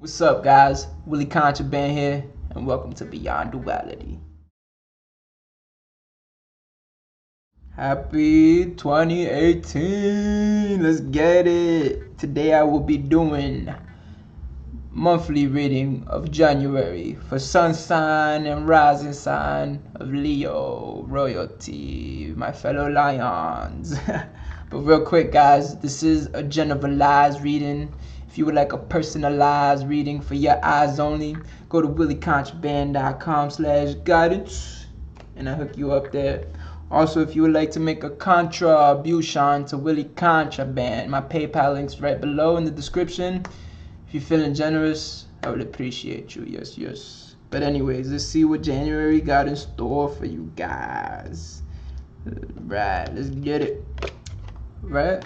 What's up, guys? Willie Contraband here, and welcome to Beyond Duality. Happy 2018! Let's get it! Today I will be doing monthly reading of January for sun sign and rising sign of Leo royalty, my fellow lions. But real quick, guys, this is a generalized reading. If you would like a personalized reading for your eyes only, go to williecontraband.com/guidance and I hook you up there. Also, if you would like to make a contribution to Willie Contraband, my PayPal link's right below in the description. If you're feeling generous, I would appreciate you. Yes. But anyways, let's see what January got in store for you guys. Right, let's get it. Right?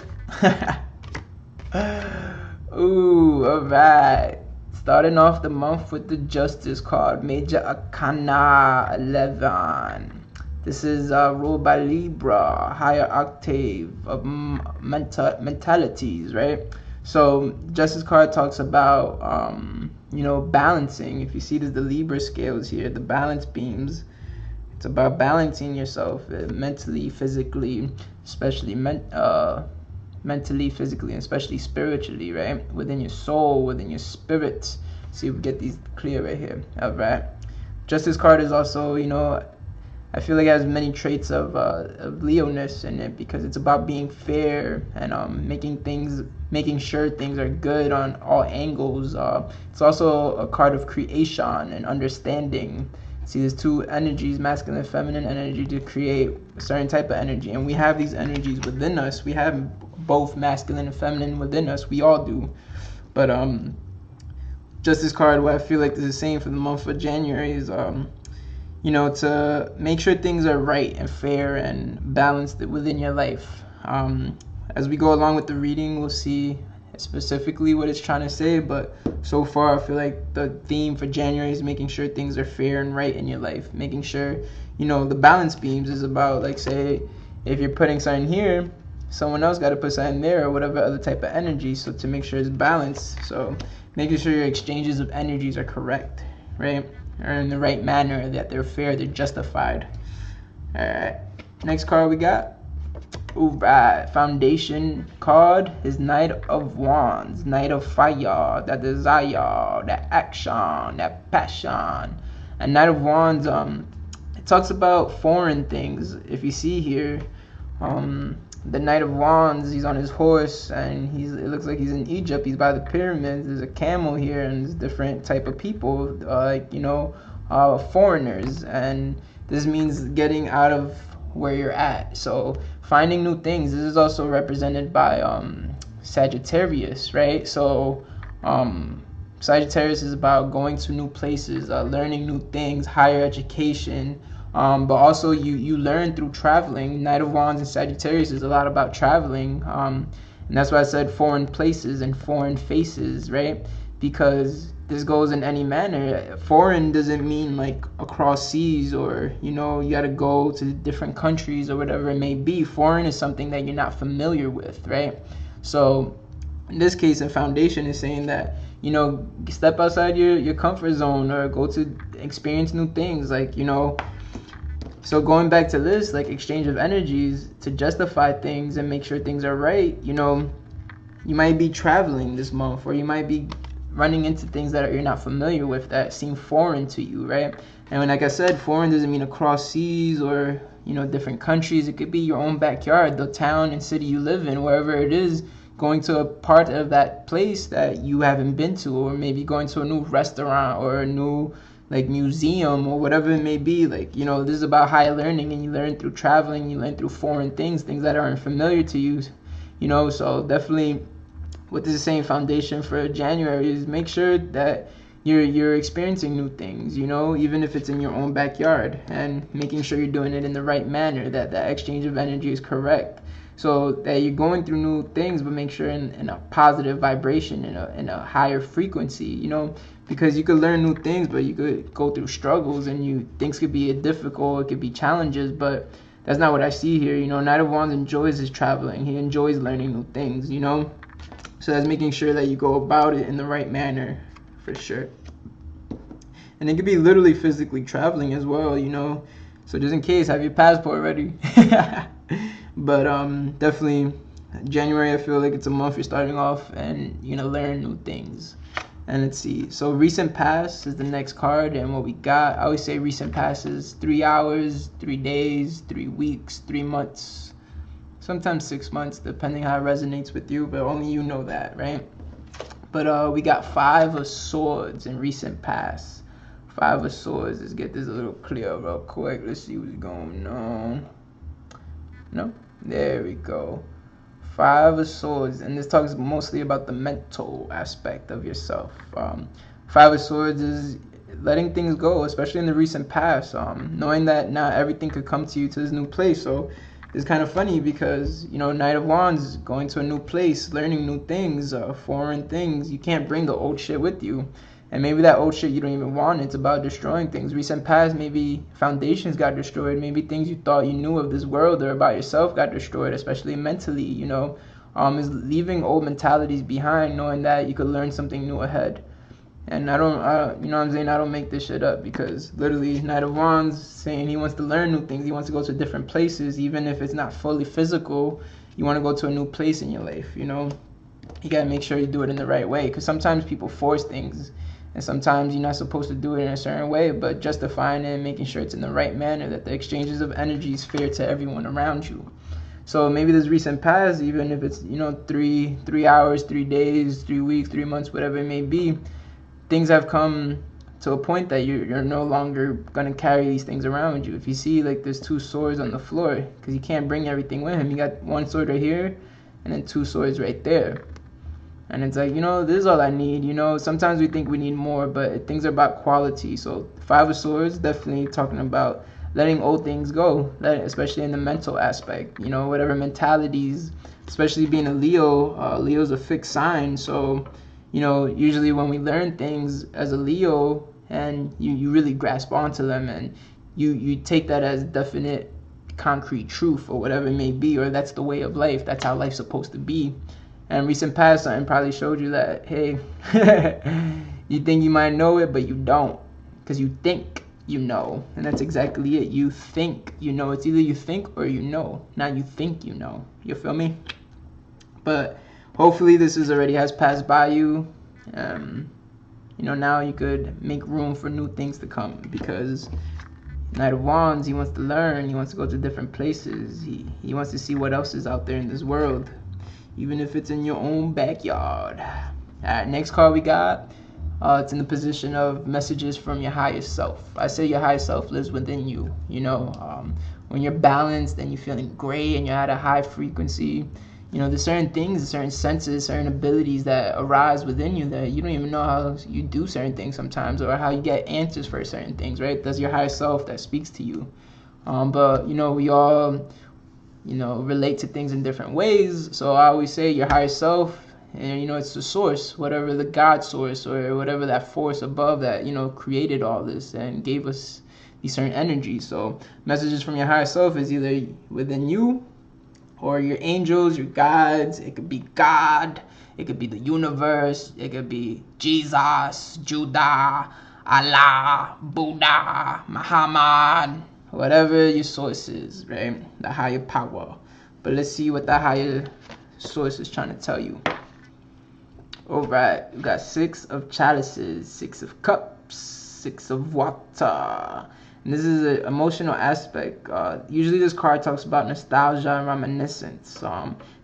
Ooh, alright. Starting off the month with the Justice card, Major Arcana 11. This is ruled by Libra, higher octave of mentalities, right? So Justice card talks about balancing. If you see the Libra scales here, the balance beams. It's about balancing yourself mentally, physically, especially mentally, physically, and especially spiritually, right? Within your soul, within your spirit. See if we get these clear right here. All right. Justice card is also, I feel like it has many traits of Leo-ness in it because it's about being fair and making sure things are good on all angles. It's also a card of creation and understanding. See, there's two energies, masculine and feminine energy, to create a certain type of energy. And we have these energies within us. We have both masculine and feminine within us. We all do. But Justice card, what I feel like is the same for the month of January is to make sure things are right and fair and balanced within your life. As we go along with the reading, we'll see specifically what it's trying to say, but so far I feel like the theme for January is making sure things are fair and right in your life, making sure the balance beams is about, like, say if you're putting something here, someone else got to put something there, or whatever other type of energy, so to make sure it's balanced. So making sure your exchanges of energies are correct, right, or in the right manner, that they're fair, they're justified. All right, next card we got, right, foundation card is Knight of Wands, Knight of Fire, that desire, that action, that passion. And Knight of Wands, it talks about foreign things. If you see here, the Knight of Wands, he's on his horse and it looks like he's in Egypt. He's by the pyramids. There's a camel here and there's different type of people, foreigners, and this means getting out of where you're at. So finding new things. This is also represented by Sagittarius, right? So Sagittarius is about going to new places, learning new things, higher education, but also you learn through traveling. Knight of Wands and Sagittarius is a lot about traveling, and that's why I said foreign places and foreign faces, right? Because this goes in any manner. Foreign doesn't mean like across seas, or you gotta go to different countries or whatever it may be. Foreign is something that you're not familiar with, right? So in this case, a foundation is saying that step outside your comfort zone, or go to experience new things, like so going back to this, like, exchange of energies to justify things and make sure things are right. You might be traveling this month, or you might be running into things that you're not familiar with, that seem foreign to you, right? And like I said, foreign doesn't mean across seas or different countries. It could be your own backyard, the town and city you live in, wherever it is, going to a part of that place that you haven't been to, or maybe going to a new restaurant or a new museum or whatever it may be. This is about high learning, and you learn through traveling, you learn through foreign things that aren't familiar to you. So definitely what this is saying, foundation for January, is make sure that you're experiencing new things, even if it's in your own backyard, and making sure you're doing it in the right manner, that the exchange of energy is correct, so that you're going through new things, but make sure in a positive vibration, in a higher frequency, because you could learn new things, but you could go through struggles, and things could be difficult, it could be challenges, but that's not what I see here. Knight of Wands enjoys his traveling, he enjoys learning new things, so that's making sure that you go about it in the right manner for sure. And it could be literally physically traveling as well, you know. So just in case, have your passport ready. But definitely January, I feel like it's a month you're starting off and you're gonna learn new things. And let's see. So recent past is the next card, and what we got, I always say recent past is 3 hours, 3 days, 3 weeks, 3 months, sometimes 6 months, depending how it resonates with you, but only you know that, right? But we got 5 of Swords in recent past. 5 of Swords. Let's get this a little clear real quick. Let's see what's going on. No? There we go. 5 of Swords. And this talks mostly about the mental aspect of yourself. 5 of Swords is letting things go, especially in the recent past. Knowing that not everything could come to you to this new place. So it's kind of funny because, you know, Knight of Wands, going to a new place, learning new things, foreign things. You can't bring the old shit with you. And maybe that old shit you don't even want. It's about destroying things. Recent past, maybe foundations got destroyed. Maybe things you thought you knew of this world or about yourself got destroyed, especially mentally, you know. Is leaving old mentalities behind, knowing that you could learn something new ahead. And I don't, you know what I'm saying? I don't make this shit up, because literally Knight of Wands saying he wants to learn new things. He wants to go to different places, even if it's not fully physical. You want to go to a new place in your life, you know? You got to make sure you do it in the right way, because sometimes people force things. And sometimes you're not supposed to do it in a certain way, but justifying it and making sure it's in the right manner, that the exchanges of energy is fair to everyone around you. So maybe this recent past, even if it's, you know, 3 hours, 3 days, 3 weeks, 3 months, whatever it may be, things have come to a point that you're no longer going to carry these things around with you. If you see, like, there's 2 swords on the floor, because you can't bring everything with him. You got 1 sword right here and then 2 swords right there. And it's like, you know, this is all I need. You know, sometimes we think we need more, but things are about quality. So 5 of Swords, definitely talking about letting old things go, especially in the mental aspect. You know, whatever mentalities, especially being a Leo. Leo's a fixed sign. So, you know, usually when we learn things as a Leo and you really grasp onto them and you take that as definite, concrete truth or whatever it may be, or that's the way of life. That's how life's supposed to be. And recent past, something probably showed you that, hey, you think you might know it, but you don't, because you think you know. And that's exactly it. You think you know. It's either you think or you know. Not you think you know. You feel me? But hopefully this already has passed by you. You know, now you could make room for new things to come, because Knight of Wands, he wants to learn. He wants to go to different places. He wants to see what else is out there in this world, even if it's in your own backyard. All right, next card we got, it's in the position of messages from your highest self. I say your highest self lives within you. You know, when you're balanced and you're feeling great and you're at a high frequency, you know, there's certain things, certain senses, certain abilities that arise within you that you don't even know how you do certain things sometimes, or how you get answers for certain things, right? That's your higher self that speaks to you. But, you know, we all, you know, relate to things in different ways. So I always say your higher self, and, you know, it's the source, whatever the God source or whatever that force above that, you know, created all this and gave us these certain energies. So messages from your higher self is either within you or your angels, your guides. It could be God, it could be the universe, it could be Jesus, Judah, Allah, Buddha, Muhammad, whatever your source is, right? The higher power. But let's see what the higher source is trying to tell you. All right, we got 6 of chalices, 6 of cups, 6 of water. And this is an emotional aspect. Usually this card talks about nostalgia and reminiscence.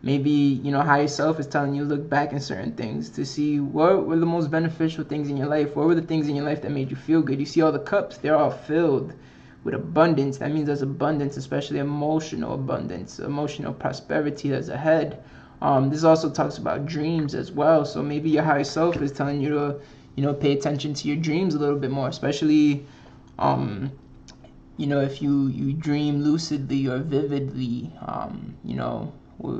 Maybe, you know, higher self is telling you look back in certain things to see what were the most beneficial things in your life. What were the things in your life that made you feel good? You see all the cups, they're all filled with abundance. That means there's abundance, especially emotional abundance, emotional prosperity that's ahead. This also talks about dreams as well. So maybe your higher self is telling you to, you know, pay attention to your dreams a little bit more, especially, you know, if you dream lucidly or vividly. You know,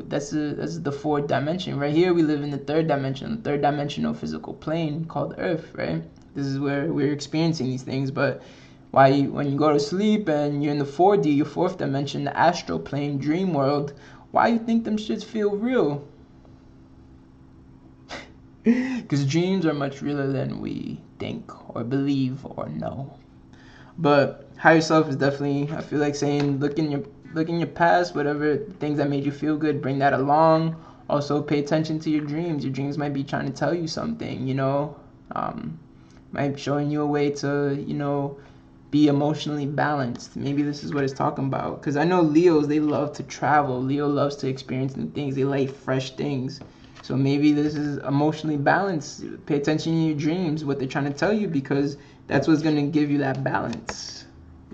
that's the 4th dimension. Right here we live in the 3rd dimension, the 3rd dimensional physical plane called Earth, right? This is where we're experiencing these things. But when you go to sleep and you're in the 4D, your 4th dimension, the astral plane, dream world, why you think them shits feel real? Because dreams are much realer than we think or believe or know. But higher self is definitely, I feel like saying, look in your past, whatever things that made you feel good, bring that along. Also pay attention to your dreams. Your dreams might be trying to tell you something, might be showing you a way to, be emotionally balanced. Maybe this is what it's talking about. Because I know Leos, they love to travel. Leo loves to experience new things. They like fresh things. So maybe this is emotionally balanced. Pay attention to your dreams, what they're trying to tell you, because that's what's going to give you that balance.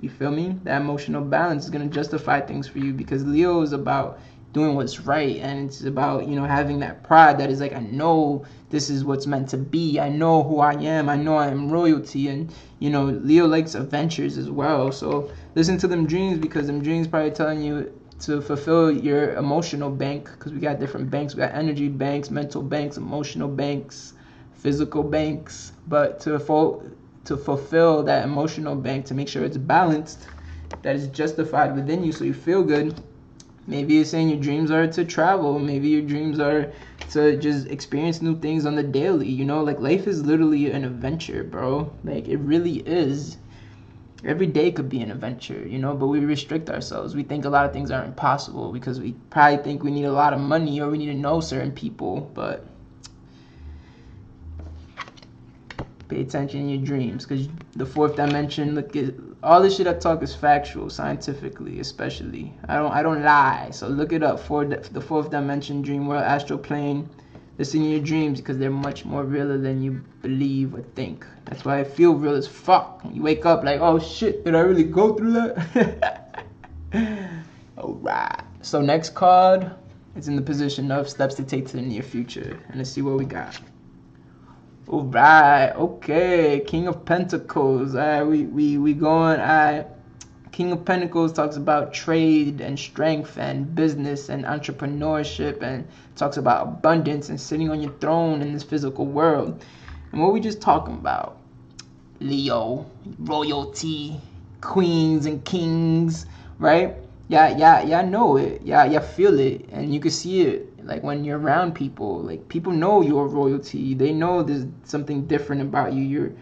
You feel me? That emotional balance is going to justify things for you, because Leo is about doing what's right, and it's about, having that pride that is like, I know this is what's meant to be. I know who I am. I know I am royalty. And Leo likes adventures as well. So listen to them dreams, because them dreams probably telling you to fulfill your emotional bank, because we got different banks. We got energy banks, mental banks, emotional banks, physical banks. But to fulfill that emotional bank, to make sure it's balanced, that is justified within you, so you feel good. Maybe you're saying your dreams are to travel. Maybe your dreams are to just experience new things on the daily. Like life is literally an adventure, bro. Like it really is. Every day could be an adventure, but we restrict ourselves. We think a lot of things are impossible because we probably think we need a lot of money or we need to know certain people. But pay attention to your dreams, because the fourth dimension, look at all this shit I talk is factual, scientifically, especially. I don't lie. So look it up for the fourth dimension, dream world, astral plane. Listen to your dreams, because they're much more realer than you believe or think. That's why I feel real as fuck. You wake up like, oh shit, did I really go through that? Alright. So next card, it's in the position of steps to take to the near future. And let's see what we got. Alright, okay. King of Pentacles. Alright, we going. Alright. King of Pentacles talks about trade and strength and business and entrepreneurship, and talks about abundance and sitting on your throne in this physical world. And what we just talking about? Leo, royalty, queens and kings, right? Yeah, know it. Yeah, feel it, and you can see it. Like when you're around people, like people know you're royalty. They know there's something different about you.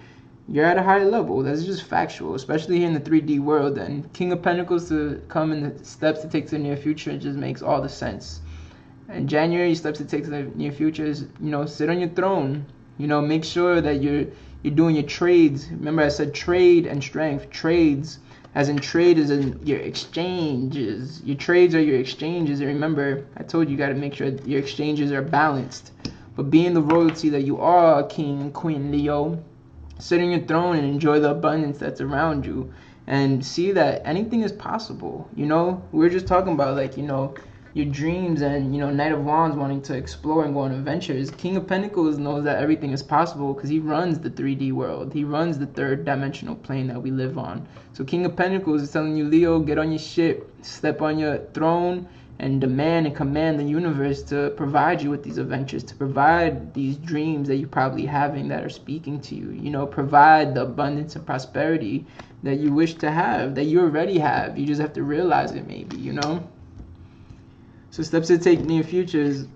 You're at a higher level. That's just factual, especially here in the 3D world. And King of Pentacles to come in the steps to take to the near future, it just makes all the sense. And January steps to take to the near future is, sit on your throne. Make sure that you're doing your trades. Remember I said trade and strength. Trades, as in trade is in your exchanges. Your trades are your exchanges. And remember, I told you got to make sure your exchanges are balanced. But being the royalty that you are, King, Queen Leo, sit on your throne and enjoy the abundance that's around you, and see that anything is possible. We're just talking about your dreams and Knight of Wands wanting to explore and go on adventures. King of Pentacles knows that everything is possible because he runs the 3D world. He runs the third dimensional plane that we live on. So King of Pentacles is telling you, Leo, get on your shit, step on your throne, and demand and command the universe to provide you with these adventures, to provide these dreams that you're probably having that are speaking to you. Provide the abundance and prosperity that you wish to have, that you already have. You just have to realize it, maybe. So steps to take near future is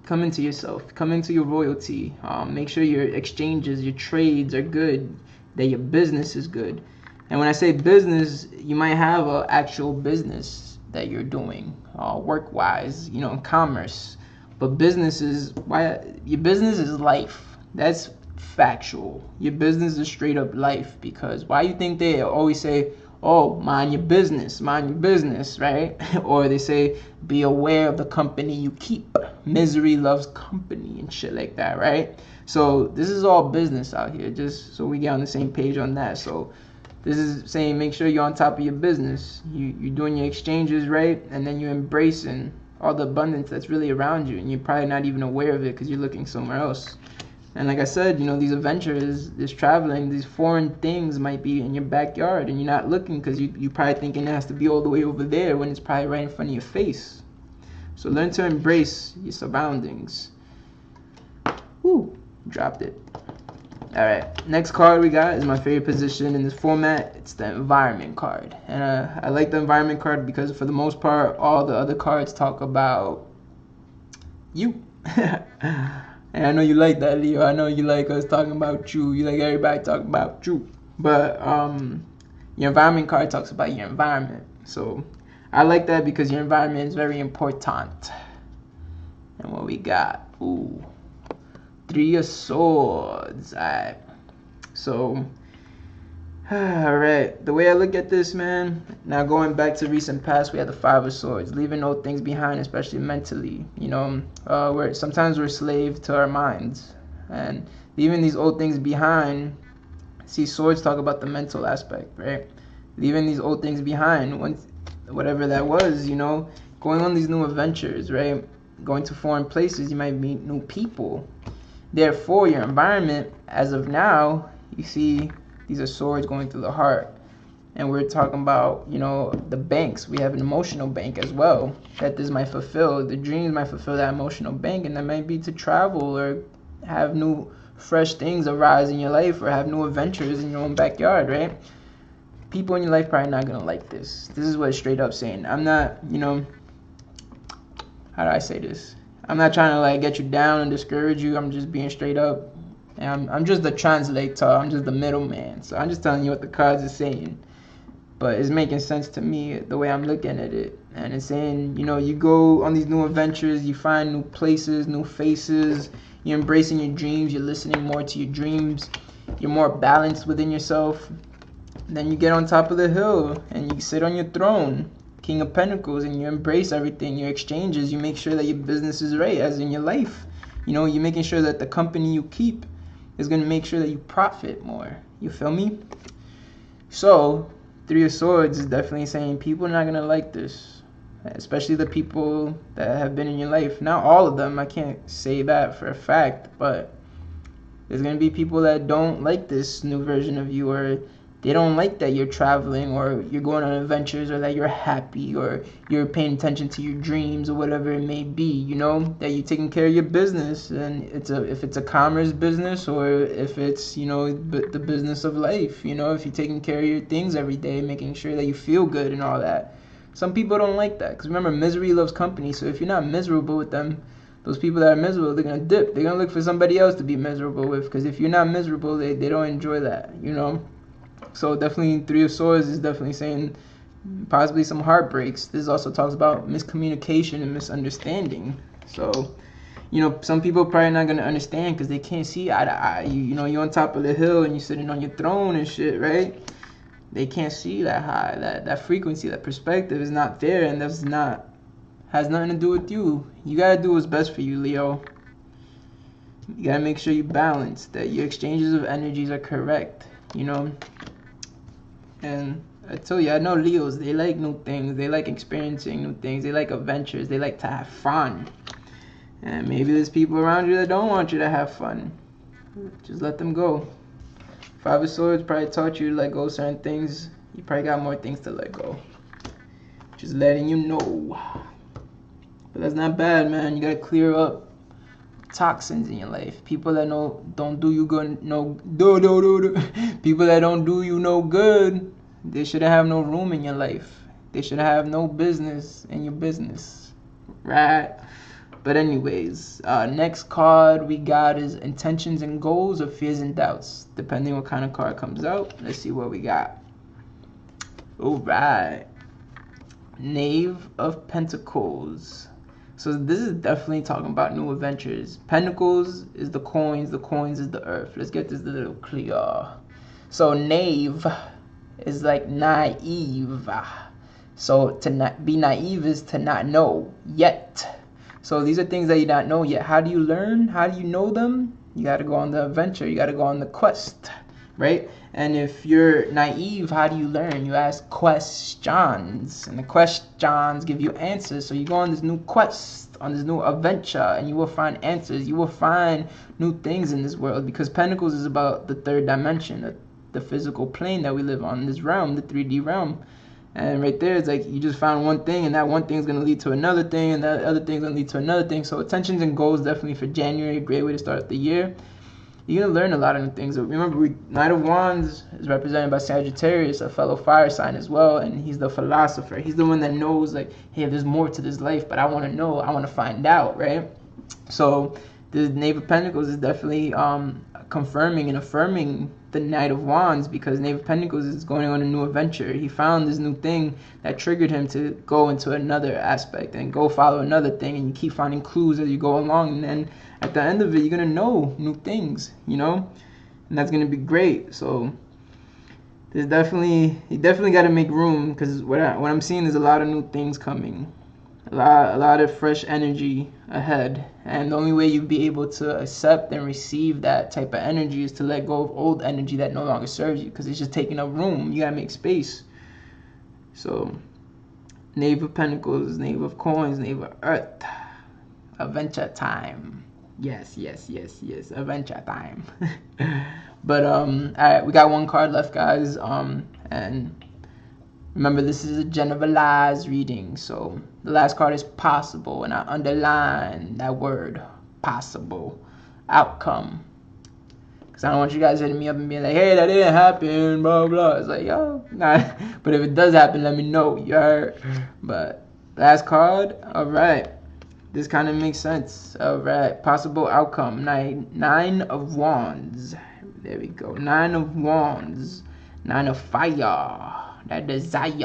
come into yourself, come into your royalty. Make sure your exchanges, your trades are good, that your business is good. And when I say business, you might have an actual business that you're doing, work-wise, in commerce. But your business is life. That's factual. Your business is straight up life, because why you think they always say, oh, mind your business, right? Or they say, be aware of the company you keep. Misery loves company and shit like that, right? So this is all business out here, just so we get on the same page on that. So this is saying make sure you're on top of your business. You're doing your exchanges right, and then you're embracing all the abundance that's really around you, and you're probably not even aware of it because you're looking somewhere else. And like I said, these adventures, this traveling, these foreign things might be in your backyard, and you're not looking because you probably thinking it has to be all the way over there when it's probably right in front of your face. So learn to embrace your surroundings. Woo, dropped it. Alright, next card we got is my favorite position in this format. It's the environment card. And I like the environment card because for the most part, all the other cards talk about you. And I know you like that, Leo. I know you like us talking about you. You like everybody talking about you. But your environment card talks about your environment. So I like that because your environment is very important. And what we got? Ooh. 3 of Swords. Alright. So alright. The way I look at this, man, now going back to recent past, we had the 5 of Swords, leaving old things behind, especially mentally. You know, sometimes we're slave to our minds. And leaving these old things behind. See, swords talk about the mental aspect, right? Leaving these old things behind, once, whatever that was, you know, going on these new adventures, right? Going to foreign places, you might meet new people. Therefore, your environment, as of now, you see, these are swords going through the heart. And we're talking about, you know, the banks. We have an emotional bank as well. That this might fulfill, the dreams might fulfill that emotional bank. And that might be to travel or have new fresh things arise in your life or have new adventures in your own backyard, right? People in your life probably not going to like this. This is what it's straight up saying. I'm not, you know, how do I say this? I'm not trying to like get you down and discourage you. I'm just being straight up. And I'm just the translator. I'm just the middleman. So I'm just telling you what the cards are saying. But it's making sense to me the way I'm looking at it. And it's saying, you know, you go on these new adventures, you find new places, new faces, you're embracing your dreams, you're listening more to your dreams, you're more balanced within yourself. Then you get on top of the hill and you sit on your throne, King of Pentacles, and you embrace everything, your exchanges, you make sure that your business is right, as in your life. You know, you're making sure that the company you keep is going to make sure that you profit more. You feel me? So 3 of Swords is definitely saying people are not going to like this, especially the people that have been in your life. Not all of them, I can't say that for a fact, but there's going to be people that don't like this new version of you, or they don't like that you're traveling or you're going on adventures, or that you're happy or you're paying attention to your dreams or whatever it may be, you know, that you're taking care of your business. And if it's a commerce business, or if it's, you know, the business of life, you know, if you're taking care of your things every day, making sure that you feel good and all that. Some people don't like that, because remember, misery loves company. So if you're not miserable with them, those people that are miserable, they're going to dip. They're going to look for somebody else to be miserable with, because if you're not miserable, they don't enjoy that, you know. So definitely 3 of Swords is definitely saying possibly some heartbreaks. This also talks about miscommunication and misunderstanding. So, you know, some people probably not going to understand because they can't see eye to eye. You know, you're on top of the hill and you're sitting on your throne and shit, right? They can't see that high. That frequency, that perspective is not there, and has nothing to do with you. You got to do what's best for you, Leo. You got to make sure you balance, that your exchanges of energies are correct, you know. And I tell you, I know Leos, they like new things, they like experiencing new things, they like adventures, they like to have fun. And maybe there's people around you that don't want you to have fun. Just let them go. 5 of Swords probably taught you to let go of certain things. You probably got more things to let go. Just letting you know. But that's not bad, man. You gotta clear up toxins in your life. People that don't do you good, people that don't do you no good, they shouldn't have no room in your life. They should have no business in your business, right? But anyways, next card we got is intentions and goals, or fears and doubts, depending what kind of card comes out. Let's see what we got. All right, Knave of Pentacles. So this is definitely talking about new adventures. Pentacles is the coins is the earth. Let's get this a little clear. So knave is like naive. So to not be naive is to not know yet. So these are things that you don't know yet. How do you learn? How do you know them? You got to go on the adventure. You got to go on the quest, right? And if you're naive, how do you learn? You ask questions, and the questions give you answers. So you go on this new quest, on this new adventure, and you will find answers. You will find new things in this world, because Pentacles is about the third dimension, the physical plane that we live on, this realm, the 3D realm. And right there, it's like you just found one thing, and that one thing is going to lead to another thing, and that other thing is going to lead to another thing. So intentions and goals definitely for January, a great way to start the year. You're going to learn a lot of new things. Remember, Knight of Wands is represented by Sagittarius, a fellow fire sign as well, and he's the philosopher. He's the one that knows, like, hey, there's more to this life, but I want to know, I want to find out, right? So the Knave of Pentacles is definitely confirming and affirming the Knight of Wands, because Knave of Pentacles is going on a new adventure. He found this new thing that triggered him to go into another aspect and go follow another thing, and you keep finding clues as you go along, and then at the end of it, you're gonna know new things, you know, and that's gonna be great. So you definitely got to make room, because what I'm seeing is a lot of new things coming, a lot of fresh energy ahead, and the only way you'll be able to accept and receive that type of energy is to let go of old energy that no longer serves you, because it's just taking up room. You gotta make space. So Knave of Pentacles, Knave of Coins, Knave of Earth, adventure time. Yes, adventure time. But all right, we got one card left, guys. And remember, this is a generalized reading, so the last card is possible, and I underline that word, possible outcome, because I don't want you guys hitting me up and being like, hey, that didn't happen, blah blah. It's like, yo, nah. But if it does happen, let me know. You heard? But last card, all right. This kind of makes sense. All right, possible outcome. Nine of Wands. There we go. 9 of Wands. 9 of fire. That desire.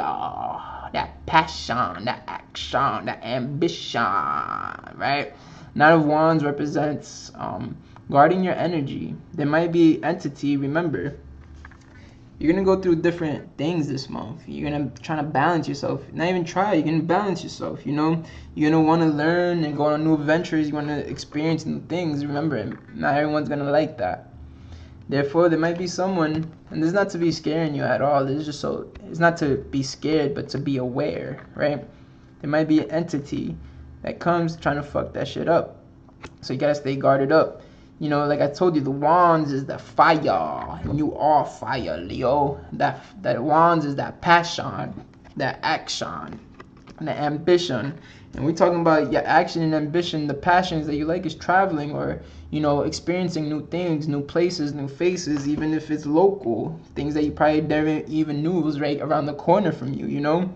That passion. That action. That ambition. Right? 9 of Wands represents guarding your energy. There might be an entity. Remember, you're going to go through different things this month. You're going to try to balance yourself. Not even try. You're going to balance yourself, you know. You're going to want to learn and go on new adventures. You want to experience new things. Remember, not everyone's going to like that. Therefore, there might be someone, and this is not to be scaring you at all. This is just so, it's not to be scared, but to be aware, right? There might be an entity that comes trying to fuck that shit up. So you got to stay guarded up. You know, like I told you, the Wands is the fire, and you are fire, Leo. That Wands is that passion, that action, and the ambition. And we're talking about your action and ambition. The passions that you like is traveling, or, you know, experiencing new things, new places, new faces, even if it's local. Things that you probably never even knew was right around the corner from you, you know?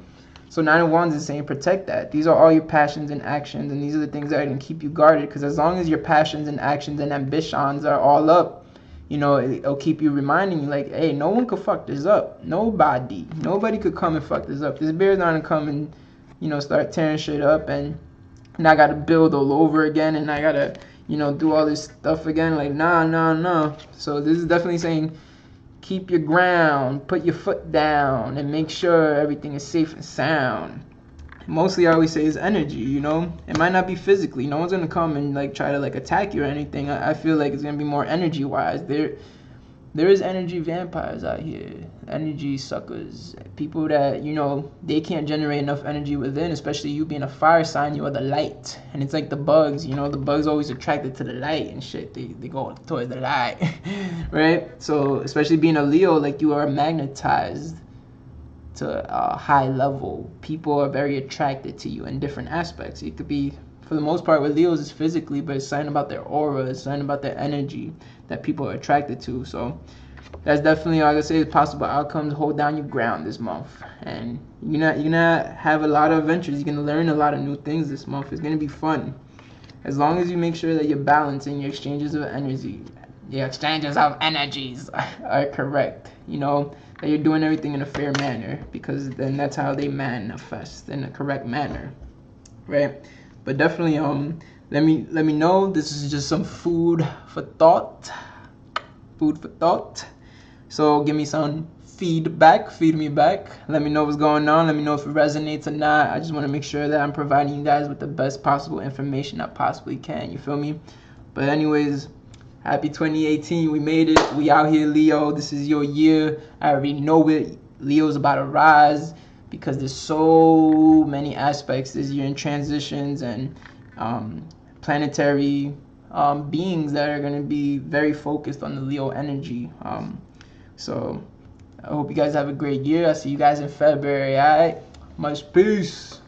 So 9 of Wands is saying protect that. These are all your passions and actions, and these are the things that are going to keep you guarded, because as long as your passions and actions and ambitions are all up, you know, it'll keep you reminding you, like, hey, no one could fuck this up. Nobody could come and fuck this up. This bear's not going to come and, you know, start tearing shit up, and I got to build all over again, and I got to, you know, do all this stuff again. Like, nah. So this is definitely saying, keep your ground, put your foot down, and make sure everything is safe and sound. Mostly I always say is energy, you know? It might not be physically. No one's going to come and like try to like attack you or anything. I feel like it's going to be more energy-wise. There is energy vampires out here, energy suckers, people that, you know, they can't generate enough energy within, especially you being a fire sign. You are the light, and it's like the bugs, you know, the bugs always attracted to the light and shit. They go towards the light, right? So especially being a Leo, like you are magnetized to a high level. People are very attracted to you in different aspects. It could be, for the most part, with Leos is physically, but it's something about their aura, it's something about their energy that people are attracted to. So that's definitely, like I say, is possible outcomes. Hold down your ground this month, and you're gonna have a lot of adventures. You're gonna learn a lot of new things this month. It's gonna be fun, as long as you make sure that you're balancing your exchanges of energy. Your exchanges of energies are correct. You know, that you're doing everything in a fair manner, because then that's how they manifest, in a correct manner, right? But definitely, let me know. This is just some food for thought. So give me some feedback. Feed me back. Let me know what's going on. Let me know if it resonates or not. I just want to make sure that I'm providing you guys with the best possible information I possibly can. You feel me? But anyways, happy 2018. We made it. We out here, Leo. This is your year. I already know it. Leo's about to rise, because there's so many aspects this year in transitions and planetary beings that are going to be very focused on the Leo energy. So I hope you guys have a great year. I'll see you guys in February. All right, much peace,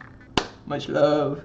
much love.